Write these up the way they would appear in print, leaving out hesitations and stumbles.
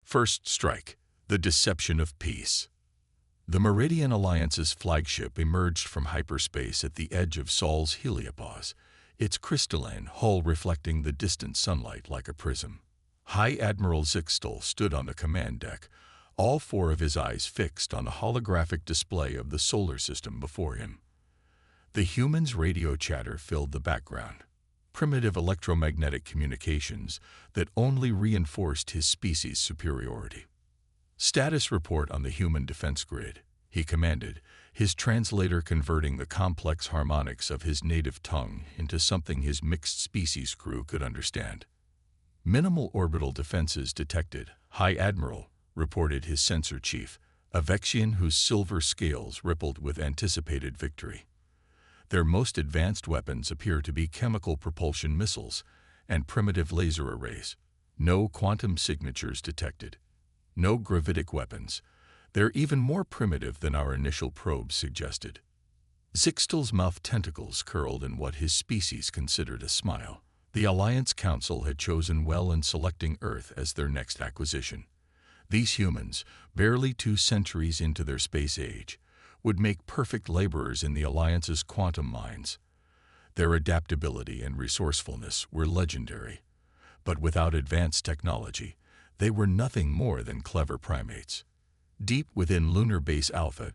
First Strike, the Deception of Peace. The Meridian Alliance's flagship emerged from hyperspace at the edge of Sol's heliopause, its crystalline hull reflecting the distant sunlight like a prism. High Admiral Zixtal stood on the command deck, all four of his eyes fixed on the holographic display of the solar system before him. The humans' radio chatter filled the background, primitive electromagnetic communications that only reinforced his species' superiority. "Status report on the human defense grid," he commanded, his translator converting the complex harmonics of his native tongue into something his mixed-species crew could understand. "Minimal orbital defenses detected," High Admiral reported his sensor chief, a Vexian whose silver scales rippled with anticipated victory. "Their most advanced weapons appear to be chemical propulsion missiles and primitive laser arrays. No quantum signatures detected. No gravitic weapons. They're even more primitive than our initial probes suggested." Zixtal's mouth tentacles curled in what his species considered a smile. The Alliance Council had chosen well in selecting Earth as their next acquisition. These humans, barely 2 centuries into their space age, would make perfect laborers in the Alliance's quantum mines. Their adaptability and resourcefulness were legendary, but without advanced technology, they were nothing more than clever primates. Deep within Lunar Base Alpha,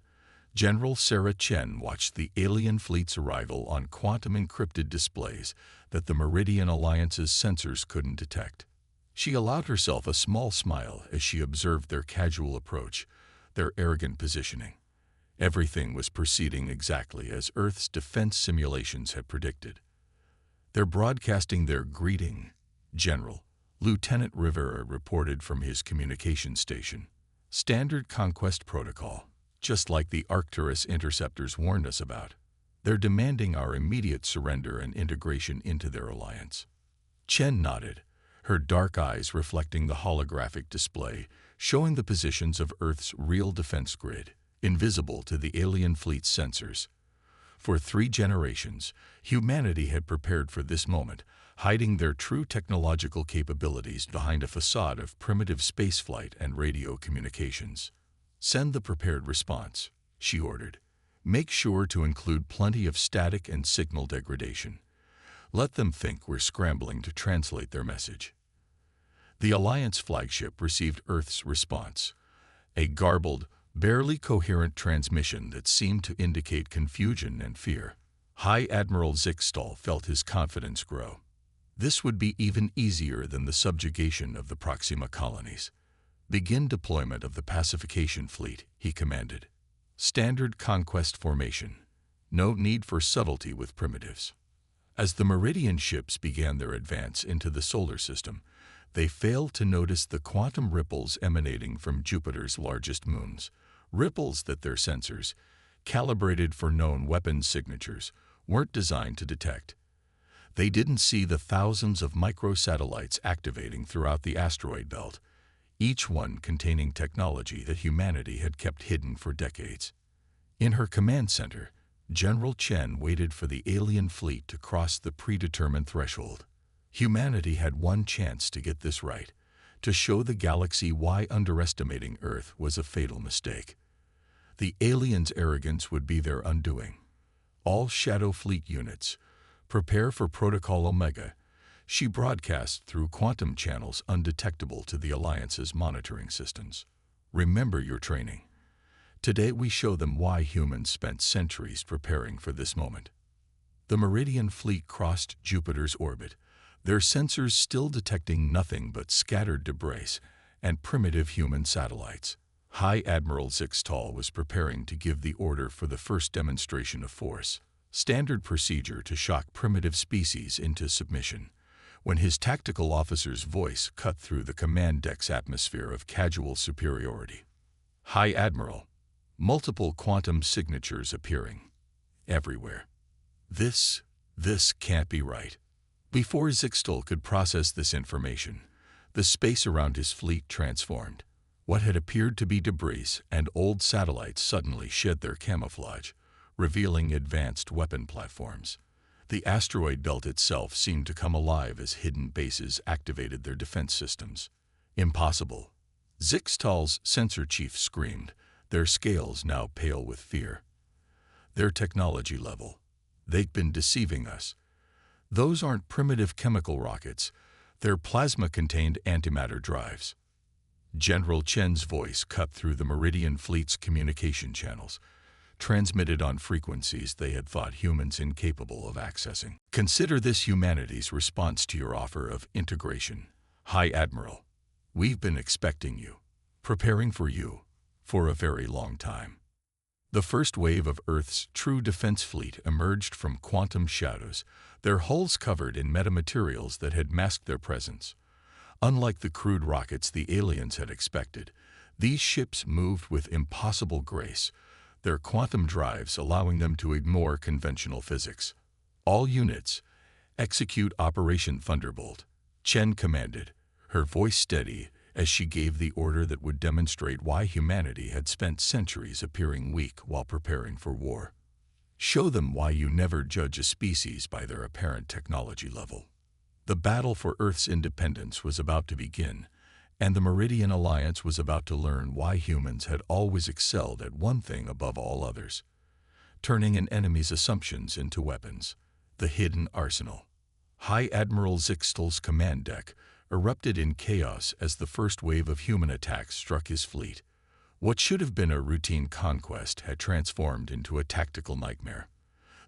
General Sarah Chen watched the alien fleet's arrival on quantum-encrypted displays that the Meridian Alliance's sensors couldn't detect. She allowed herself a small smile as she observed their casual approach, their arrogant positioning. Everything was proceeding exactly as Earth's defense simulations had predicted. "They're broadcasting their greeting, General," Lieutenant Rivera reported from his communication station. "Standard conquest protocol, just like the Arcturus interceptors warned us about. They're demanding our immediate surrender and integration into their alliance." Chen nodded, her dark eyes reflecting the holographic display, showing the positions of Earth's real defense grid, invisible to the alien fleet's sensors. For 3 generations, humanity had prepared for this moment, hiding their true technological capabilities behind a facade of primitive spaceflight and radio communications. "Send the prepared response," she ordered. "Make sure to include plenty of static and signal degradation. Let them think we're scrambling to translate their message." The Alliance flagship received Earth's response, a garbled, barely coherent transmission that seemed to indicate confusion and fear. High Admiral Zixtal felt his confidence grow. This would be even easier than the subjugation of the Proxima colonies. "Begin deployment of the pacification fleet," he commanded. "Standard conquest formation. No need for subtlety with primitives." As the Meridian ships began their advance into the solar system, they failed to notice the quantum ripples emanating from Jupiter's largest moons, ripples that their sensors, calibrated for known weapons signatures, weren't designed to detect. They didn't see the thousands of microsatellites activating throughout the asteroid belt, each one containing technology that humanity had kept hidden for decades. In her command center, General Chen waited for the alien fleet to cross the predetermined threshold. Humanity had one chance to get this right, to show the galaxy why underestimating Earth was a fatal mistake. The aliens' arrogance would be their undoing. "All Shadow Fleet units, prepare for Protocol Omega," she broadcast through quantum channels undetectable to the Alliance's monitoring systems. "Remember your training. Today we show them why humans spent centuries preparing for this moment." The Meridian fleet crossed Jupiter's orbit, their sensors still detecting nothing but scattered debris and primitive human satellites. High Admiral Zixtal was preparing to give the order for the first demonstration of force, standard procedure to shock primitive species into submission, when his tactical officer's voice cut through the command deck's atmosphere of casual superiority. "High Admiral," multiple quantum signatures appearing everywhere. This can't be right." Before Zixtal could process this information, the space around his fleet transformed. What had appeared to be debris and old satellites suddenly shed their camouflage, revealing advanced weapon platforms. The asteroid belt itself seemed to come alive as hidden bases activated their defense systems. "Impossible." Zixtal's sensor chief screamed, their scales now pale with fear. Their technology level. They've been deceiving us. Those aren't primitive chemical rockets. They're plasma-contained antimatter drives. General Chen's voice cut through the Meridian Fleet's communication channels, transmitted on frequencies they had thought humans incapable of accessing. Consider this humanity's response to your offer of integration. High Admiral, we've been expecting you, preparing for you, for a very long time. The first wave of Earth's true defense fleet emerged from quantum shadows, their hulls covered in metamaterials that had masked their presence. Unlike the crude rockets the aliens had expected, these ships moved with impossible grace, their quantum drives allowing them to ignore conventional physics. All units, execute Operation Thunderbolt, Chen commanded, her voice steady as she gave the order that would demonstrate why humanity had spent centuries appearing weak while preparing for war. Show them why you never judge a species by their apparent technology level. The battle for Earth's independence was about to begin, and the Meridian Alliance was about to learn why humans had always excelled at one thing above all others: turning an enemy's assumptions into weapons. The hidden arsenal. High Admiral Zixtal's command deck erupted in chaos as the first wave of human attacks struck his fleet. What should have been a routine conquest had transformed into a tactical nightmare.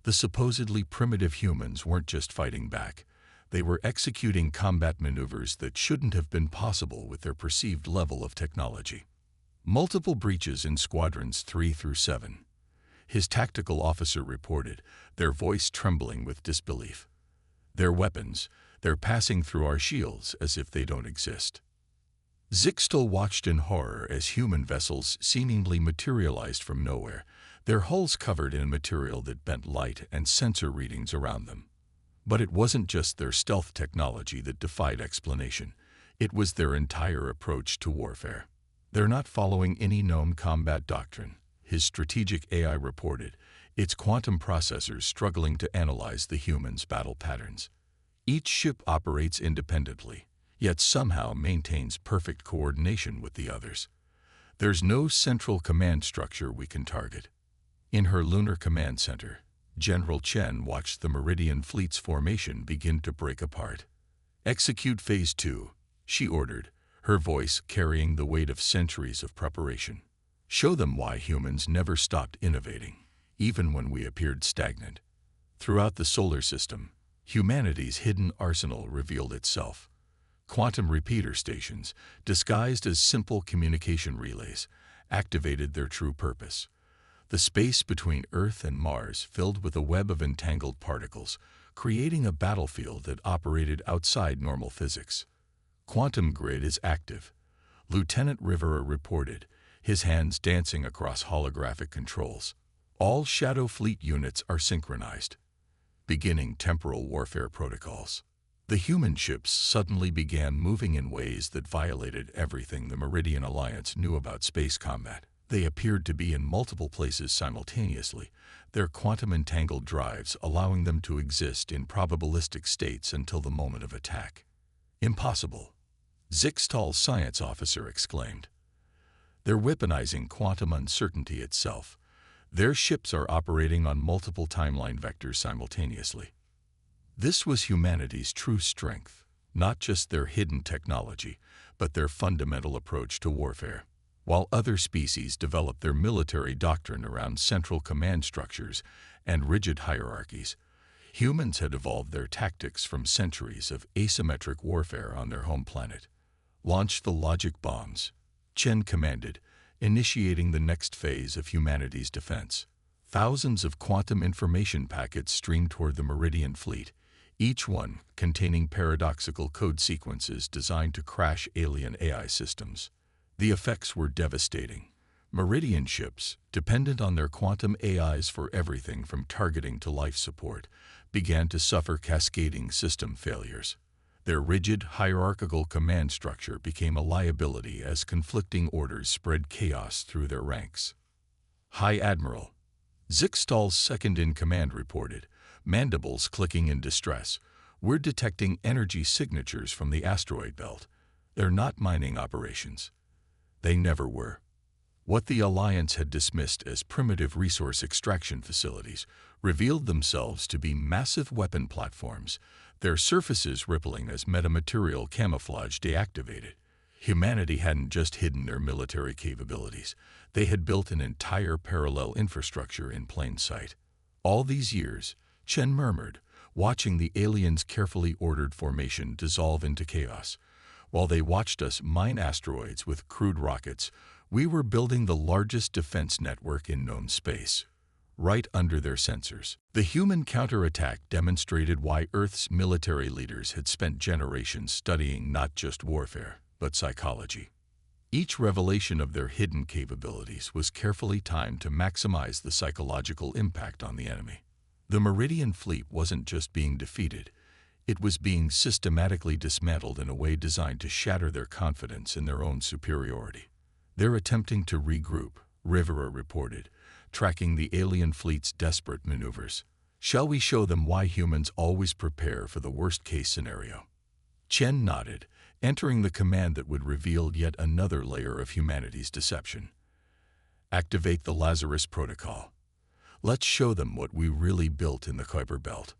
The supposedly primitive humans weren't just fighting back. They were executing combat maneuvers that shouldn't have been possible with their perceived level of technology. Multiple breaches in Squadrons 3 through 7. His tactical officer reported, their voice trembling with disbelief. Their weapons, they're passing through our shields as if they don't exist. Zixtal watched in horror as human vessels seemingly materialized from nowhere, their hulls covered in material that bent light and sensor readings around them. But it wasn't just their stealth technology that defied explanation. It was their entire approach to warfare. They're not following any known combat doctrine, his strategic AI reported, its quantum processors struggling to analyze the humans' battle patterns. Each ship operates independently, yet somehow maintains perfect coordination with the others. There's no central command structure we can target. In her lunar command center, General Chen watched the Meridian Fleet's formation begin to break apart. Execute Phase 2, she ordered, her voice carrying the weight of centuries of preparation. Show them why humans never stopped innovating, even when we appeared stagnant. Throughout the solar system, humanity's hidden arsenal revealed itself. Quantum repeater stations, disguised as simple communication relays, activated their true purpose. The space between Earth and Mars filled with a web of entangled particles, creating a battlefield that operated outside normal physics. Quantum grid is active, Lieutenant Rivera reported, his hands dancing across holographic controls. All Shadow Fleet units are synchronized. Beginning temporal warfare protocols. The human ships suddenly began moving in ways that violated everything the Meridian Alliance knew about space combat. They appeared to be in multiple places simultaneously, their quantum-entangled drives allowing them to exist in probabilistic states until the moment of attack. Impossible, Zixtal's science officer exclaimed. They're weaponizing quantum uncertainty itself. Their ships are operating on multiple timeline vectors simultaneously. This was humanity's true strength, not just their hidden technology, but their fundamental approach to warfare. While other species developed their military doctrine around central command structures and rigid hierarchies, humans had evolved their tactics from centuries of asymmetric warfare on their home planet. Launch the logic bombs, Chen commanded, initiating the next phase of humanity's defense. Thousands of quantum information packets streamed toward the Meridian Fleet, each one containing paradoxical code sequences designed to crash alien AI systems. The effects were devastating. Meridian ships, dependent on their quantum AIs for everything from targeting to life support, began to suffer cascading system failures. Their rigid, hierarchical command structure became a liability as conflicting orders spread chaos through their ranks. High Admiral, Zixtal's second-in-command reported, mandibles clicking in distress. We're detecting energy signatures from the asteroid belt. They're not mining operations. They never were. What the Alliance had dismissed as primitive resource extraction facilities revealed themselves to be massive weapon platforms, their surfaces rippling as metamaterial camouflage deactivated. Humanity hadn't just hidden their military capabilities, they had built an entire parallel infrastructure in plain sight. All these years, Chen murmured, watching the aliens' carefully ordered formation dissolve into chaos. While they watched us mine asteroids with crude rockets, we were building the largest defense network in known space, right under their sensors. The human counterattack demonstrated why Earth's military leaders had spent generations studying not just warfare, but psychology. Each revelation of their hidden capabilities was carefully timed to maximize the psychological impact on the enemy. The Meridian fleet wasn't just being defeated, it was being systematically dismantled in a way designed to shatter their confidence in their own superiority. They're attempting to regroup, Rivera reported, tracking the alien fleet's desperate maneuvers. Shall we show them why humans always prepare for the worst-case scenario? Chen nodded, entering the command that would reveal yet another layer of humanity's deception. Activate the Lazarus Protocol. Let's show them what we really built in the Kuiper Belt.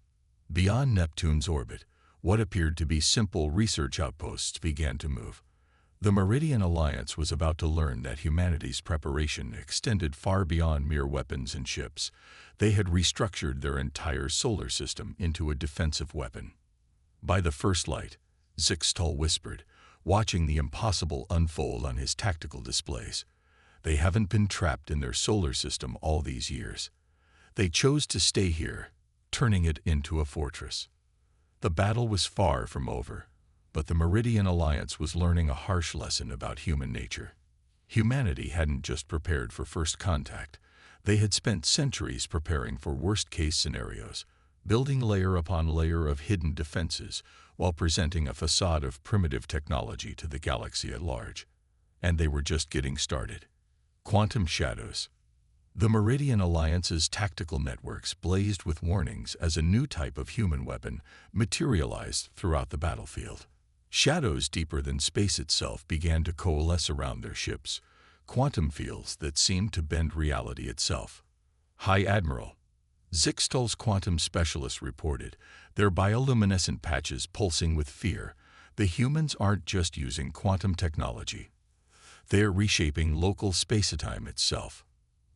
Beyond Neptune's orbit, what appeared to be simple research outposts began to move. The Meridian Alliance was about to learn that humanity's preparation extended far beyond mere weapons and ships. They had restructured their entire solar system into a defensive weapon. By the first light, Zixtal whispered, watching the impossible unfold on his tactical displays. They haven't been trapped in their solar system all these years. They chose to stay here, turning it into a fortress. The battle was far from over, but the Meridian Alliance was learning a harsh lesson about human nature. Humanity hadn't just prepared for first contact. They had spent centuries preparing for worst-case scenarios, building layer upon layer of hidden defenses while presenting a facade of primitive technology to the galaxy at large. And they were just getting started. Quantum shadows. The Meridian Alliance's tactical networks blazed with warnings as a new type of human weapon materialized throughout the battlefield. Shadows deeper than space itself began to coalesce around their ships, quantum fields that seemed to bend reality itself. High Admiral, Zixtal's quantum specialist reported, their bioluminescent patches pulsing with fear. The humans aren't just using quantum technology. They are reshaping local space-time itself.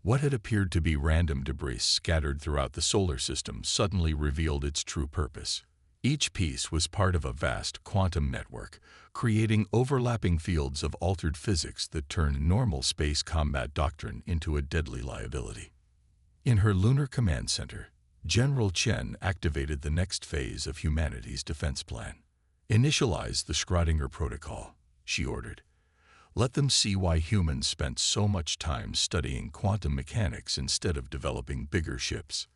What had appeared to be random debris scattered throughout the solar system suddenly revealed its true purpose. Each piece was part of a vast quantum network, creating overlapping fields of altered physics that turned normal space combat doctrine into a deadly liability. In her lunar command center, General Chen activated the next phase of humanity's defense plan. Initialize the Schrödinger protocol, she ordered. Let them see why humans spent so much time studying quantum mechanics instead of developing bigger ships.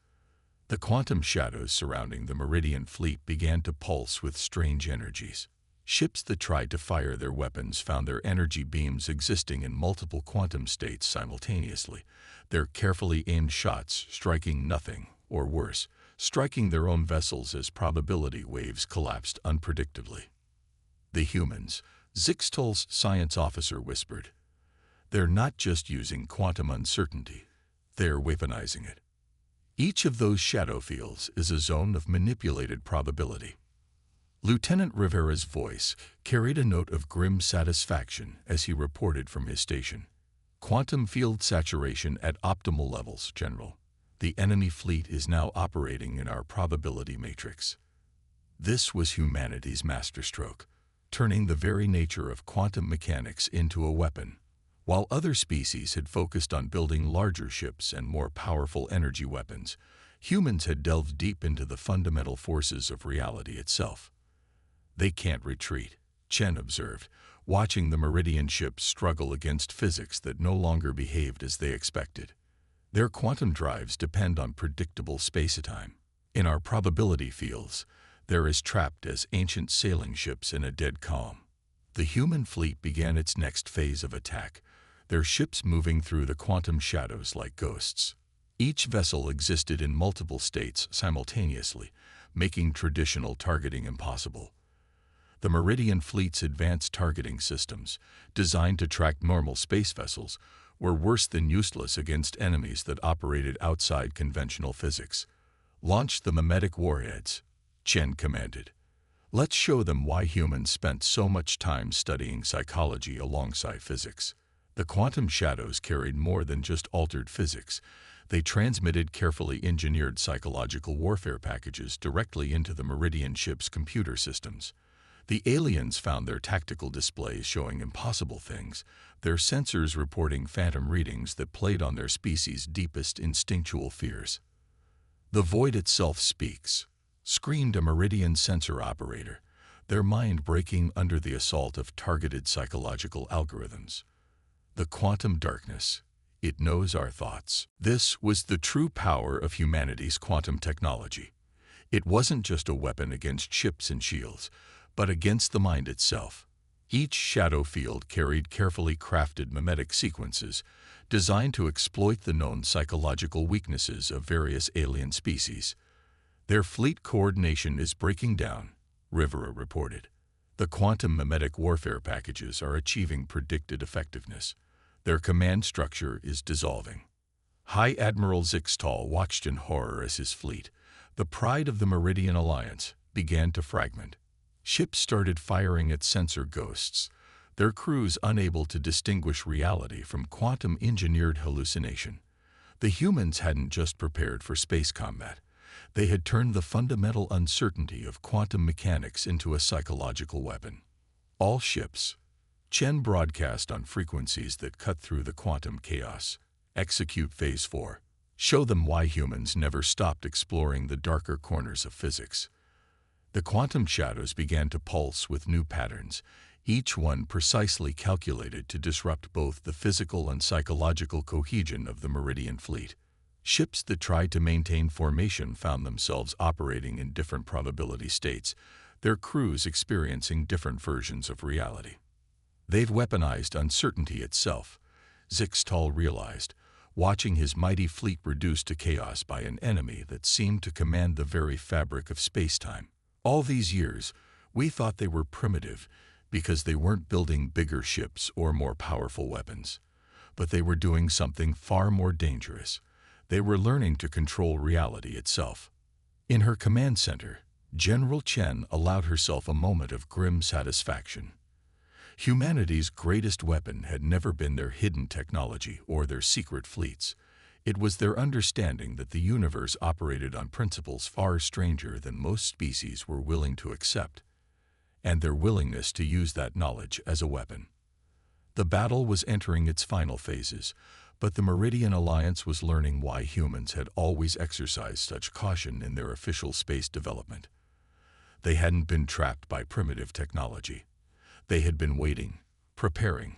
The quantum shadows surrounding the Meridian fleet began to pulse with strange energies. Ships that tried to fire their weapons found their energy beams existing in multiple quantum states simultaneously, their carefully aimed shots striking nothing, or worse, striking their own vessels as probability waves collapsed unpredictably. The humans, Zixtal's science officer whispered, they're not just using quantum uncertainty, they're weaponizing it. Each of those shadow fields is a zone of manipulated probability. Lieutenant Rivera's voice carried a note of grim satisfaction as he reported from his station. Quantum field saturation at optimal levels, General. The enemy fleet is now operating in our probability matrix. This was humanity's masterstroke, turning the very nature of quantum mechanics into a weapon. While other species had focused on building larger ships and more powerful energy weapons, humans had delved deep into the fundamental forces of reality itself. They can't retreat, Chen observed, watching the Meridian ships struggle against physics that no longer behaved as they expected. Their quantum drives depend on predictable space-time. In our probability fields, they're as trapped as ancient sailing ships in a dead calm. The human fleet began its next phase of attack, their ships moving through the quantum shadows like ghosts. Each vessel existed in multiple states simultaneously, making traditional targeting impossible. The Meridian Fleet's advanced targeting systems, designed to track normal space vessels, were worse than useless against enemies that operated outside conventional physics. "Launch the mimetic warheads," Chen commanded. "Let's show them why humans spent so much time studying psychology alongside physics." The quantum shadows carried more than just altered physics. They transmitted carefully engineered psychological warfare packages directly into the Meridian ship's computer systems. The aliens found their tactical displays showing impossible things, their sensors reporting phantom readings that played on their species' deepest instinctual fears. "The void itself speaks," screamed a Meridian sensor operator, their mind breaking under the assault of targeted psychological algorithms. "The quantum darkness, it knows our thoughts." This was the true power of humanity's quantum technology. It wasn't just a weapon against ships and shields, but against the mind itself. Each shadow field carried carefully crafted mimetic sequences designed to exploit the known psychological weaknesses of various alien species. "Their fleet coordination is breaking down," Rivera reported. "The quantum mimetic warfare packages are achieving predicted effectiveness. Their command structure is dissolving." High Admiral Zixtal watched in horror as his fleet, the pride of the Meridian Alliance, began to fragment. Ships started firing at sensor ghosts, their crews unable to distinguish reality from quantum-engineered hallucination. The humans hadn't just prepared for space combat. They had turned the fundamental uncertainty of quantum mechanics into a psychological weapon. "All ships," Chen broadcast on frequencies that cut through the quantum chaos, "execute Phase 4. Show them why humans never stopped exploring the darker corners of physics." The quantum shadows began to pulse with new patterns, each one precisely calculated to disrupt both the physical and psychological cohesion of the Meridian Fleet. Ships that tried to maintain formation found themselves operating in different probability states, their crews experiencing different versions of reality. "They've weaponized uncertainty itself," Zixtal realized, watching his mighty fleet reduced to chaos by an enemy that seemed to command the very fabric of space-time. "All these years, we thought they were primitive because they weren't building bigger ships or more powerful weapons. But they were doing something far more dangerous. They were learning to control reality itself." In her command center, General Chen allowed herself a moment of grim satisfaction. Humanity's greatest weapon had never been their hidden technology or their secret fleets. It was their understanding that the universe operated on principles far stranger than most species were willing to accept, and their willingness to use that knowledge as a weapon. The battle was entering its final phases, but the Meridian Alliance was learning why humans had always exercised such caution in their official space development. They hadn't been trapped by primitive technology. They had been waiting, preparing,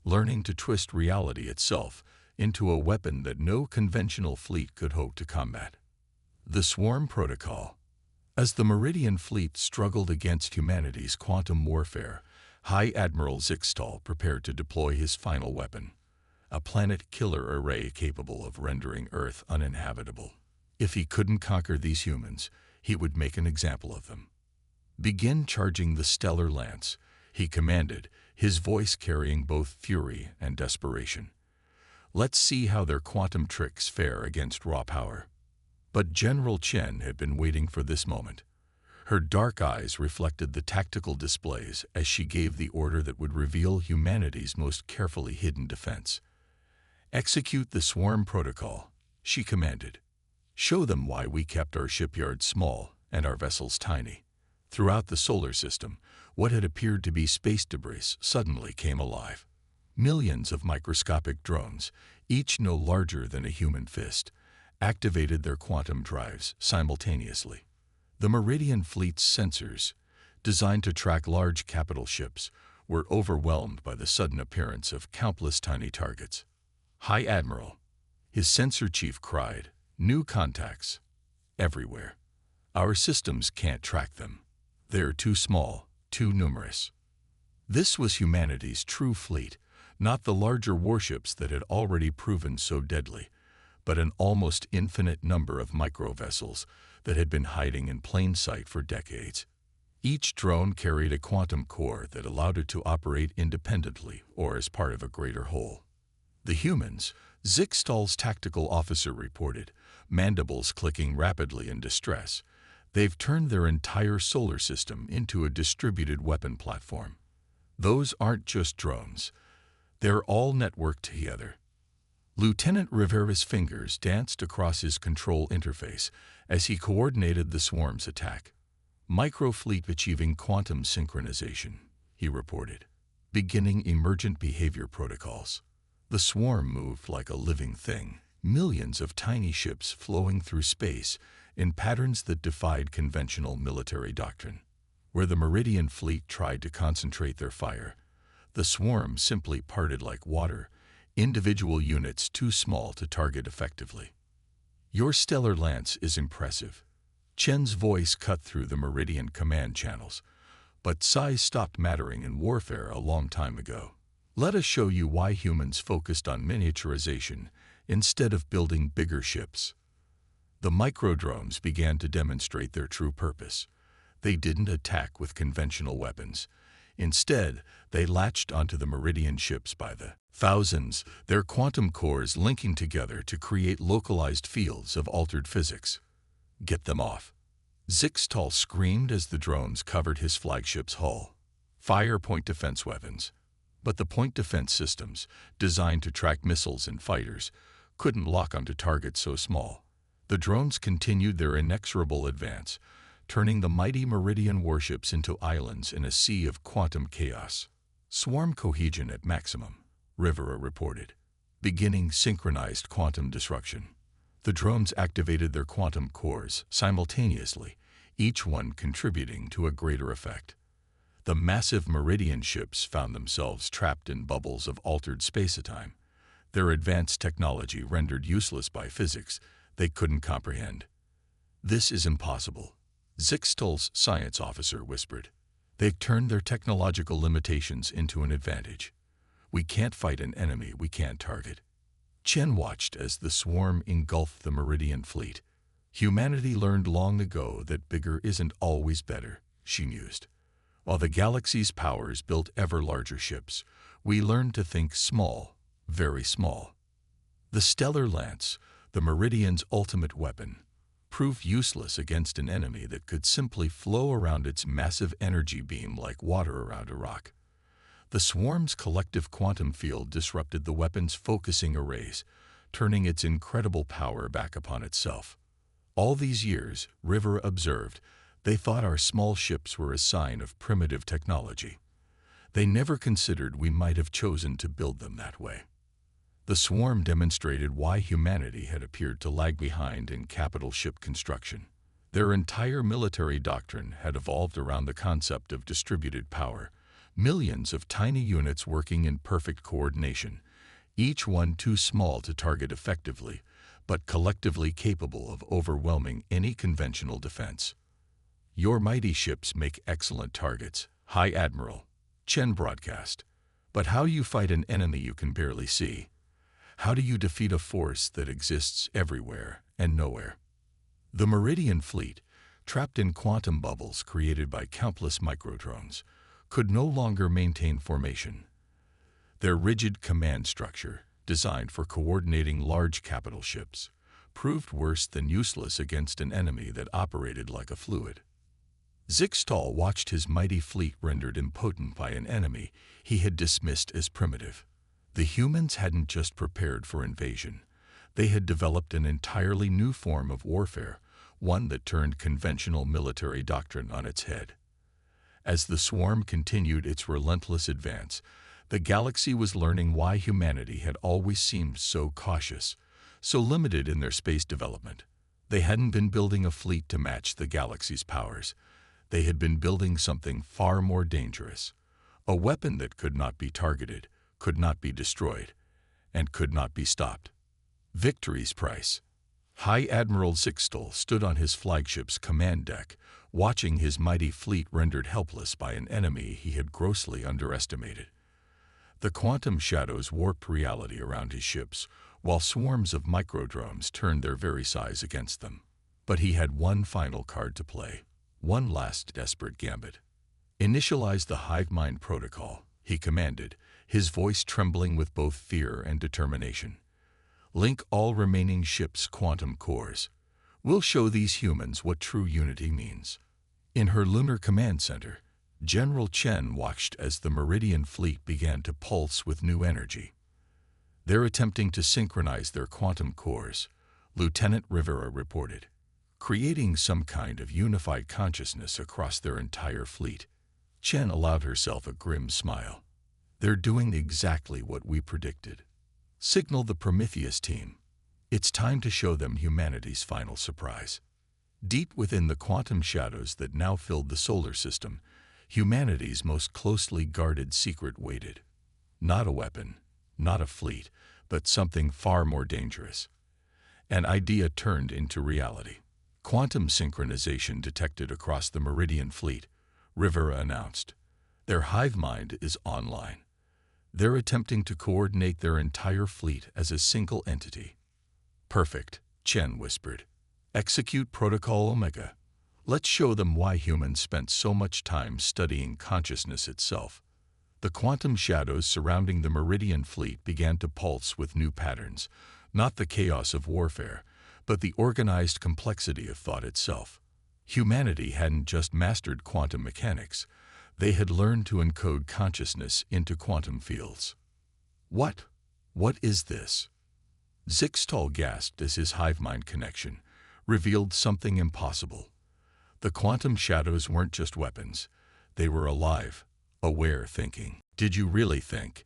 learning to twist reality itself into a weapon that no conventional fleet could hope to combat. The Swarm Protocol. As the Meridian Fleet struggled against humanity's quantum warfare, High Admiral Zixtal prepared to deploy his final weapon, a planet-killer array capable of rendering Earth uninhabitable. If he couldn't conquer these humans, he would make an example of them. "Begin charging the stellar lance," he commanded, his voice carrying both fury and desperation. "Let's see how their quantum tricks fare against raw power." But General Chen had been waiting for this moment. Her dark eyes reflected the tactical displays as she gave the order that would reveal humanity's most carefully hidden defense. "Execute the Swarm Protocol," she commanded. "Show them why we kept our shipyards small and our vessels tiny." Throughout the solar system, what had appeared to be space debris suddenly came alive. Millions of microscopic drones, each no larger than a human fist, activated their quantum drives simultaneously. The Meridian Fleet's sensors, designed to track large capital ships, were overwhelmed by the sudden appearance of countless tiny targets. "High Admiral," his sensor chief cried, "new contacts. Everywhere. Our systems can't track them. They're too small, too numerous." This was humanity's true fleet, not the larger warships that had already proven so deadly, but an almost infinite number of micro-vessels that had been hiding in plain sight for decades. Each drone carried a quantum core that allowed it to operate independently or as part of a greater whole. The humans, Zixtal's tactical officer reported, mandibles clicking rapidly in distress. They've turned their entire solar system into a distributed weapon platform. Those aren't just drones. They're all networked together. Lieutenant Rivera's fingers danced across his control interface as he coordinated the swarm's attack. Microfleet achieving quantum synchronization, he reported, beginning emergent behavior protocols. The swarm moved like a living thing, millions of tiny ships flowing through space in patterns that defied conventional military doctrine. Where the Meridian fleet tried to concentrate their fire, the swarm simply parted like water, individual units too small to target effectively. Your stellar lance is impressive. Chen's voice cut through the Meridian command channels, but size stopped mattering in warfare a long time ago. Let us show you why humans focused on miniaturization instead of building bigger ships. The microdrones began to demonstrate their true purpose. They didn't attack with conventional weapons. Instead, they latched onto the Meridian ships by the thousands, their quantum cores linking together to create localized fields of altered physics. Get them off. Zixtal screamed as the drones covered his flagship's hull. Fire point defense weapons. But the point defense systems, designed to track missiles and fighters, couldn't lock onto targets so small. The drones continued their inexorable advance, turning the mighty Meridian warships into islands in a sea of quantum chaos. Swarm cohesion at maximum, Rivera reported, beginning synchronized quantum disruption. The drones activated their quantum cores simultaneously, each one contributing to a greater effect. The massive Meridian ships found themselves trapped in bubbles of altered space-time, their advanced technology rendered useless by physics they couldn't comprehend. This is impossible, Zixtal's science officer whispered. They've turned their technological limitations into an advantage. We can't fight an enemy we can't target. Chen watched as the swarm engulfed the Meridian fleet. Humanity learned long ago that bigger isn't always better, she mused. While the galaxy's powers built ever larger ships, we learned to think small, very small. The stellar lance, the Meridian's ultimate weapon, proved useless against an enemy that could simply flow around its massive energy beam like water around a rock. The swarm's collective quantum field disrupted the weapon's focusing arrays, turning its incredible power back upon itself. All these years, Rivera observed, they thought our small ships were a sign of primitive technology. They never considered we might have chosen to build them that way. The swarm demonstrated why humanity had appeared to lag behind in capital ship construction. Their entire military doctrine had evolved around the concept of distributed power, millions of tiny units working in perfect coordination, each one too small to target effectively, but collectively capable of overwhelming any conventional defense. Your mighty ships make excellent targets, High Admiral, Chen broadcast. But how you fight an enemy you can barely see? How do you defeat a force that exists everywhere and nowhere? The Meridian fleet, trapped in quantum bubbles created by countless microdrones, could no longer maintain formation. Their rigid command structure, designed for coordinating large capital ships, proved worse than useless against an enemy that operated like a fluid. Zixtal watched his mighty fleet rendered impotent by an enemy he had dismissed as primitive. The humans hadn't just prepared for invasion. They had developed an entirely new form of warfare, one that turned conventional military doctrine on its head. As the swarm continued its relentless advance, the galaxy was learning why humanity had always seemed so cautious, so limited in their space development. They hadn't been building a fleet to match the galaxy's powers. They had been building something far more dangerous, a weapon that could not be targeted, could not be destroyed, and could not be stopped. Victory's price. High Admiral Zixtal stood on his flagship's command deck, watching his mighty fleet rendered helpless by an enemy he had grossly underestimated. The quantum shadows warped reality around his ships, while swarms of microdrones turned their very size against them. But he had one final card to play. One last desperate gambit. Initialize the hive mind protocol, he commanded, his voice trembling with both fear and determination. Link all remaining ships' quantum cores. We'll show these humans what true unity means. In her lunar command center, General Chen watched as the Meridian fleet began to pulse with new energy. They're attempting to synchronize their quantum cores, Lieutenant Rivera reported, creating some kind of unified consciousness across their entire fleet. Chen allowed herself a grim smile. They're doing exactly what we predicted. Signal the Prometheus team. It's time to show them humanity's final surprise. Deep within the quantum shadows that now filled the solar system, humanity's most closely guarded secret waited. Not a weapon, not a fleet, but something far more dangerous. An idea turned into reality. Quantum synchronization detected across the Meridian fleet, Rivera announced. Their hive mind is online. They're attempting to coordinate their entire fleet as a single entity. Perfect, Chen whispered. Execute Protocol Omega. Let's show them why humans spent so much time studying consciousness itself. The quantum shadows surrounding the Meridian fleet began to pulse with new patterns, not the chaos of warfare, but the organized complexity of thought itself. Humanity hadn't just mastered quantum mechanics, they had learned to encode consciousness into quantum fields. What is this? Zixtal gasped as his hive mind connection revealed something impossible. The quantum shadows weren't just weapons, they were alive, aware thinking. Did you really think?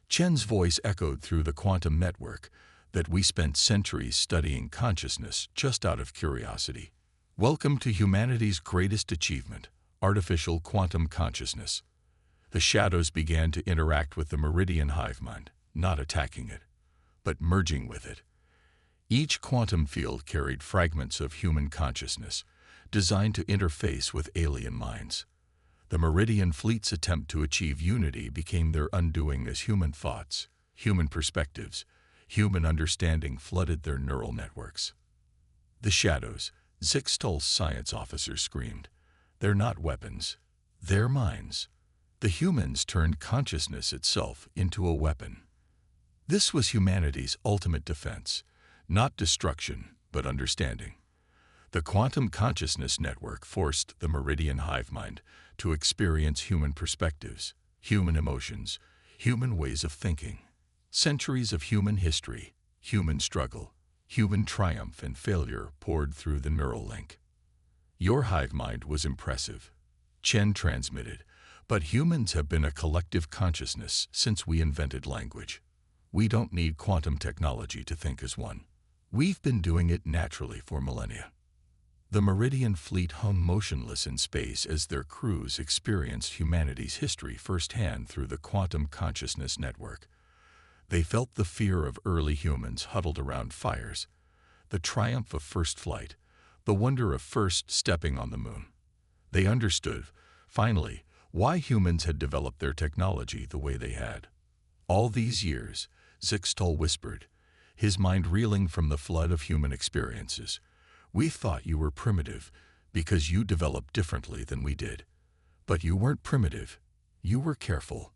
Chen's voice echoed through the quantum network that we spent centuries studying consciousness just out of curiosity. Welcome to humanity's greatest achievement, artificial quantum consciousness. The shadows began to interact with the Meridian hive mind, not attacking it, but merging with it. Each quantum field carried fragments of human consciousness, designed to interface with alien minds. The Meridian fleet's attempt to achieve unity became their undoing as human thoughts, human perspectives, human understanding flooded their neural networks. The shadows, Zixtal's science officer screamed. They're not weapons, they're minds. The humans turned consciousness itself into a weapon. This was humanity's ultimate defense, not destruction, but understanding. The quantum consciousness network forced the Meridian hive mind to experience human perspectives, human emotions, human ways of thinking. Centuries of human history, human struggle, human triumph and failure poured through the neural link. Your hive mind was impressive, Chen transmitted, but humans have been a collective consciousness since we invented language. We don't need quantum technology to think as one. We've been doing it naturally for millennia. The Meridian fleet hung motionless in space as their crews experienced humanity's history firsthand through the quantum consciousness network. They felt the fear of early humans huddled around fires, the triumph of first flight, the wonder of first stepping on the moon. They understood, finally, why humans had developed their technology the way they had. All these years, Zixtal whispered, his mind reeling from the flood of human experiences. We thought you were primitive because you developed differently than we did. But you weren't primitive. You were careful,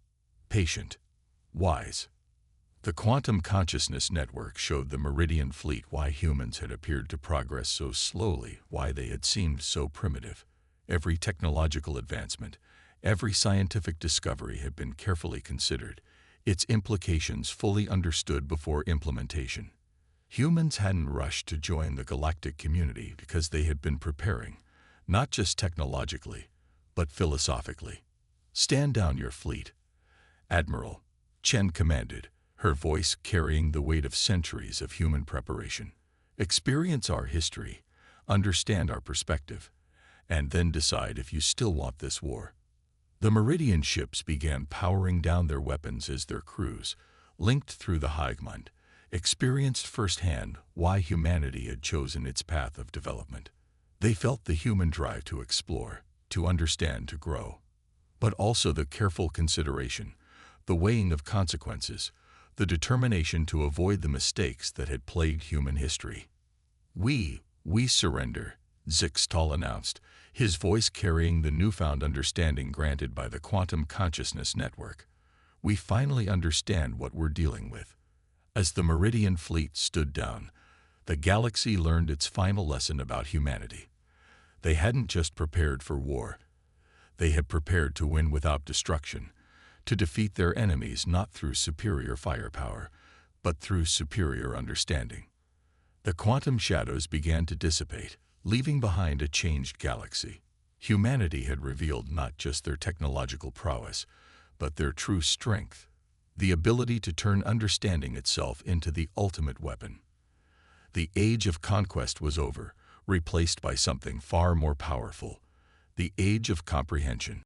patient, wise. The quantum consciousness network showed the Meridian fleet why humans had appeared to progress so slowly, why they had seemed so primitive. Every technological advancement, every scientific discovery had been carefully considered, its implications fully understood before implementation. Humans hadn't rushed to join the galactic community because they had been preparing, not just technologically, but philosophically. Stand down your fleet, Admiral, Chen commanded, her voice carrying the weight of centuries of human preparation. Experience our history, understand our perspective, and then decide if you still want this war. The Meridian ships began powering down their weapons as their crews, linked through the hive mind, experienced firsthand why humanity had chosen its path of development. They felt the human drive to explore, to understand, to grow, but also the careful consideration, the weighing of consequences, the determination to avoid the mistakes that had plagued human history. We surrender, Zixtal announced, his voice carrying the newfound understanding granted by the quantum consciousness network. We finally understand what we're dealing with. As the Meridian fleet stood down, the galaxy learned its final lesson about humanity. They hadn't just prepared for war. They had prepared to win without destruction, to defeat their enemies not through superior firepower, but through superior understanding. The quantum shadows began to dissipate, leaving behind a changed galaxy. Humanity had revealed not just their technological prowess, but their true strength, the ability to turn understanding itself into the ultimate weapon. The age of conquest was over, replaced by something far more powerful, the age of comprehension.